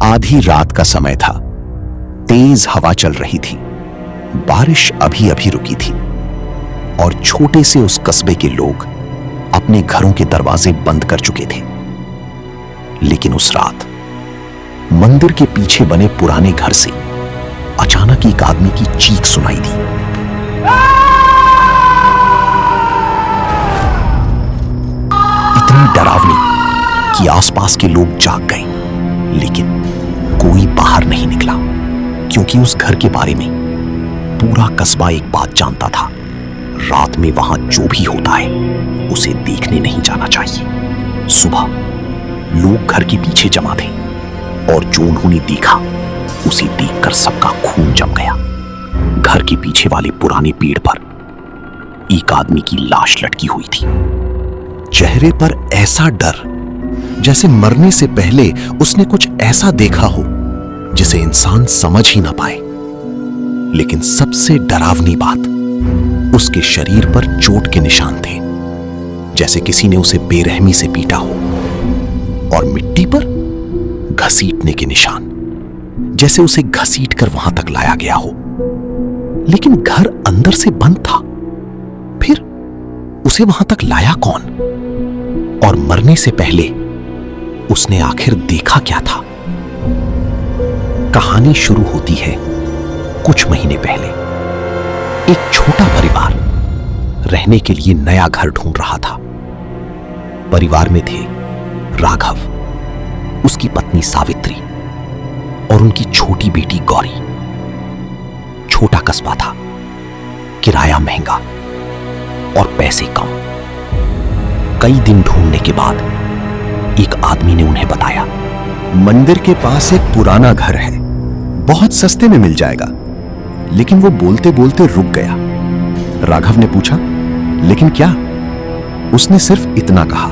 आधी रात का समय था। तेज हवा चल रही थी। बारिश अभी अभी रुकी थी और छोटे से उस कस्बे के लोग अपने घरों के दरवाजे बंद कर चुके थे। लेकिन उस रात मंदिर के पीछे बने पुराने घर से अचानक एक आदमी की चीख सुनाई दी। इतनी डरावनी कि आसपास के लोग जाग गए, लेकिन कोई बाहर नहीं निकला, क्योंकि उस घर के बारे में पूरा कस्बा एक बात जानता था। रात में वहां जो भी होता है उसे देखने नहीं जाना चाहिए। सुबह लोग घर के पीछे जमा थे और जो उन्होंने देखा उसे देखकर सबका खून जम गया। घर के पीछे वाले पुराने पेड़ पर एक आदमी की लाश लटकी हुई थी। चेहरे पर ऐसा डर जैसे मरने से पहले उसने कुछ ऐसा देखा हो जिसे इंसान समझ ही ना पाए। लेकिन सबसे डरावनी बात, उसके शरीर पर चोट के निशान थे, जैसे किसी ने उसे बेरहमी से पीटा हो, और मिट्टी पर घसीटने के निशान, जैसे उसे घसीट कर वहां तक लाया गया हो। लेकिन घर अंदर से बंद था, फिर उसे वहां तक लाया कौन? और मरने से पहले उसने आखिर देखा क्या था? कहानी शुरू होती है कुछ महीने पहले। एक छोटा परिवार रहने के लिए नया घर ढूंढ रहा था। परिवार में थे राघव, उसकी पत्नी सावित्री और उनकी छोटी बेटी गौरी। छोटा कस्बा था, किराया महंगा और पैसे कम। कई दिन ढूंढने के बाद एक आदमी ने उन्हें बताया, मंदिर के पास एक पुराना घर है, बहुत सस्ते में मिल जाएगा। लेकिन वो बोलते बोलते रुक गया। राघव ने पूछा, लेकिन क्या? उसने सिर्फ इतना कहा,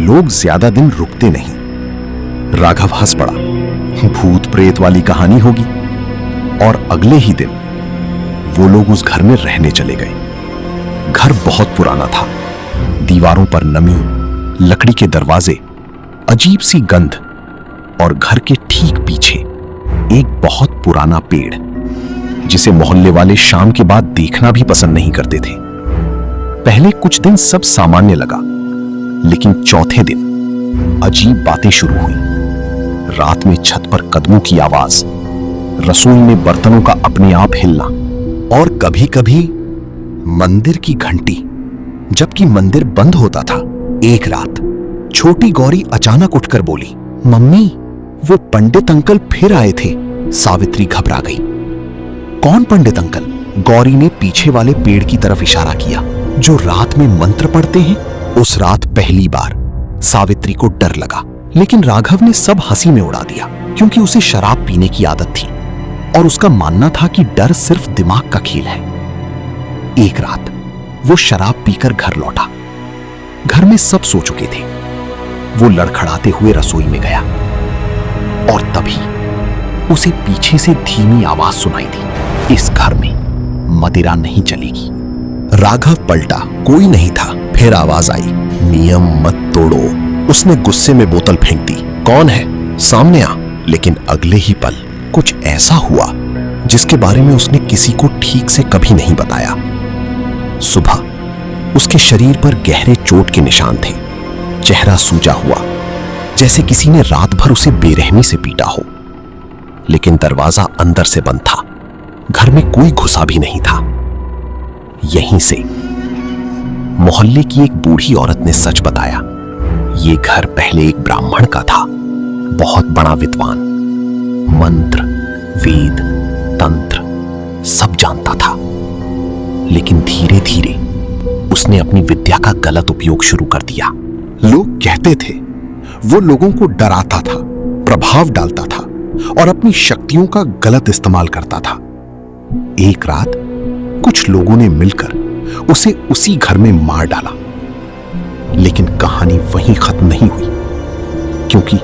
लोग ज्यादा दिन रुकते नहीं। राघव हंस पड़ा, भूत प्रेत वाली कहानी होगी। और अगले ही दिन वो लोग उस घर में रहने चले गए। घर बहुत पुराना था, दीवारों पर नमी, लकड़ी के दरवाजे, अजीब सी गंध, और घर के ठीक पीछे एक बहुत पुराना पेड़, जिसे मोहल्ले वाले शाम के बाद देखना भी पसंद नहीं करते थे। पहले कुछ दिन सब सामान्य लगा, लेकिन चौथे दिन अजीब बातें शुरू हुई। रात में छत पर कदमों की आवाज, रसोई में बर्तनों का अपने आप हिलना, और कभी-कभी मंदिर की घंटी, जबकि मंदिर बंद होता था। एक रात छोटी गौरी अचानक उठकर बोली, मम्मी, वो पंडित अंकल फिर आए थे। सावित्री घबरा गई। कौन पंडित अंकल? गौरी ने पीछे वाले पेड़ की तरफ इशारा किया, जो रात में मंत्र पढ़ते हैं। उस रात पहली बार सावित्री को डर लगा, लेकिन राघव ने सब हंसी में उड़ा दिया, क्योंकि उसे शराब पीने की आदत थी और उसका मानना था कि डर सिर्फ दिमाग का खेल है। एक रात वो शराब पीकर घर लौटा। घर में सब सो चुके थे। वो लड़खड़ाते हुए रसोई में गया और तभी उसे पीछे से धीमी आवाज सुनाई दी, इस घर में मदिरा नहीं चलेगी। राघव पलटा, कोई नहीं था। फिर आवाज आई, नियम मत तोड़ो। उसने गुस्से में बोतल फेंक दी। कौन है? सामने आ। लेकिन अगले ही पल कुछ ऐसा हुआ जिसके बारे में उसने किसी को ठीक से कभी नहीं बताया। सुबह उसके शरीर पर गहरे चोट के निशान थे। चेहरा सूजा हुआ, जैसे किसी ने रात भर उसे बेरहमी से पीटा हो। लेकिन दरवाजा अंदर से बंद था। घर में कोई घुसा भी नहीं था। यहीं से मोहल्ले की एक बूढ़ी औरत ने सच बताया, ये घर पहले एक ब्राह्मण का था, बहुत बड़ा विद्वान, मंत्र, वेद, तंत्र सब जानता था। लेकिन धीरे धीरे उसने अपनी विद्या का गलत उपयोग शुरू कर दिया। लोग कहते थे वो लोगों को डराता था, प्रभाव डालता था और अपनी शक्तियों का गलत इस्तेमाल करता था। एक रात कुछ लोगों ने मिलकर उसे उसी घर में मार डाला। लेकिन कहानी वहीं खत्म नहीं हुई, क्योंकि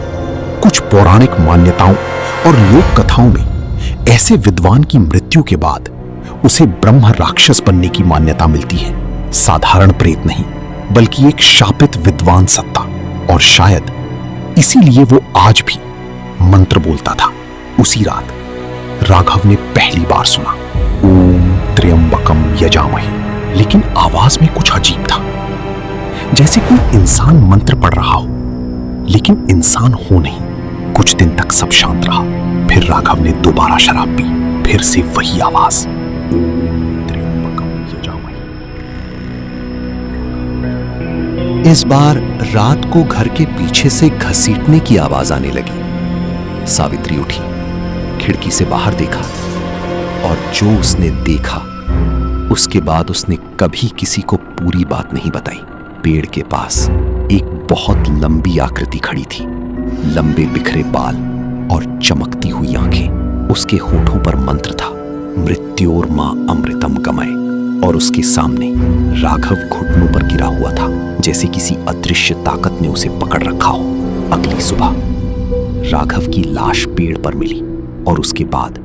कुछ पौराणिक मान्यताओं और लोक कथाओं में ऐसे विद्वान की मृत्यु के बाद उसे ब्रह्म राक्षस बनने की मान्यता मिलती है। साधारण प्रेत नहीं, बल्कि एक शापित विद्वान सत्ता। और शायद इसीलिए वो आज भी मंत्र बोलता था। उसी रात राघव ने पहली बार सुना ओम त्र्यंबकम यजामहे, लेकिन आवाज में कुछ अजीब था, जैसे कोई इंसान मंत्र पढ़ रहा हो लेकिन इंसान हो नहीं। कुछ दिन तक सब शांत रहा। फिर राघव ने दोबारा शराब पी। फिर से वही आवाज ओम त्र्यंबकम यजामहे। इस बार रात को घर के पीछे से घसीटने की आवाज आने लगी। सावित्री उठी, खिड़की से बाहर देखा और जो उसने देखा उसके बाद उसने कभी किसी को पूरी बात नहीं बताई। पेड़ के पास एक बहुत लंबी आकृति खड़ी थी, लंबे बिखरे बाल और चमकती हुई आंखें। उसके होठों पर मंत्र था, मृत्योर्मा अमृतम गमय, और उसके सामने राघव घुटनों पर गिरा हुआ था, जैसे किसी अदृश्य ताकत ने उसे पकड़ रखा हो। अगली सुबह राघव की लाश पेड़ पर मिली और उसके बाद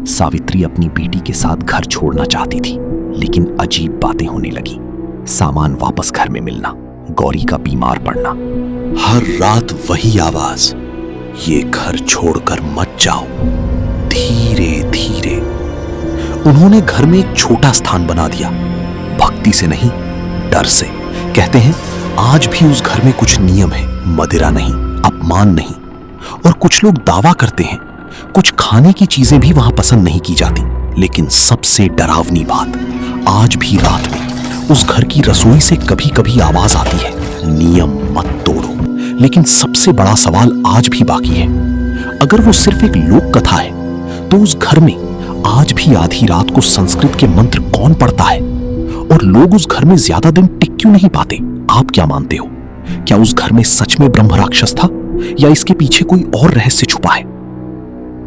सावित्री अपनी बेटी के साथ घर छोड़ना चाहती थी, लेकिन अजीब बातें होने लगी। सामान वापस घर में मिलना, गौरी का बीमार पड़ना, हर रात वही आवाज, ये घर छोड़कर मत जाओ। धीरे धीरे उन्होंने घर में एक छोटा स्थान बना दिया, भक्ति से नहीं, डर से। कहते हैं आज भी उस घर में कुछ नियम है, मदिरा नहीं, अपमान नहीं। और कुछ लोग दावा करते हैं कुछ खाने की चीजें भी वहां पसंद नहीं की जाती। लेकिन सबसे डरावनी बात, आज भी रात में उस घर की रसोई से कभी कभी आवाज आती है, नियम मत तोड़ो। लेकिन सबसे बड़ा सवाल आज भी बाकी है, अगर वो सिर्फ एक लोक कथा है तो उस घर में आज भी आधी रात को संस्कृत के मंत्र कौन पढ़ता है? और लोग उस घर में ज्यादा दिन टिक क्यों नहीं पाते? आप क्या मानते हो? क्या उस घर में सच में ब्रह्म राक्षस था या इसके पीछे कोई और रहस्य छुपा है?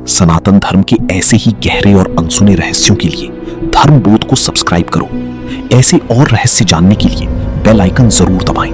सनातन धर्म के ऐसे ही गहरे और अनसुने रहस्यों के लिए धर्मबोध को सब्सक्राइब करो। ऐसे और रहस्य जानने के लिए बेल आइकन जरूर दबाएं।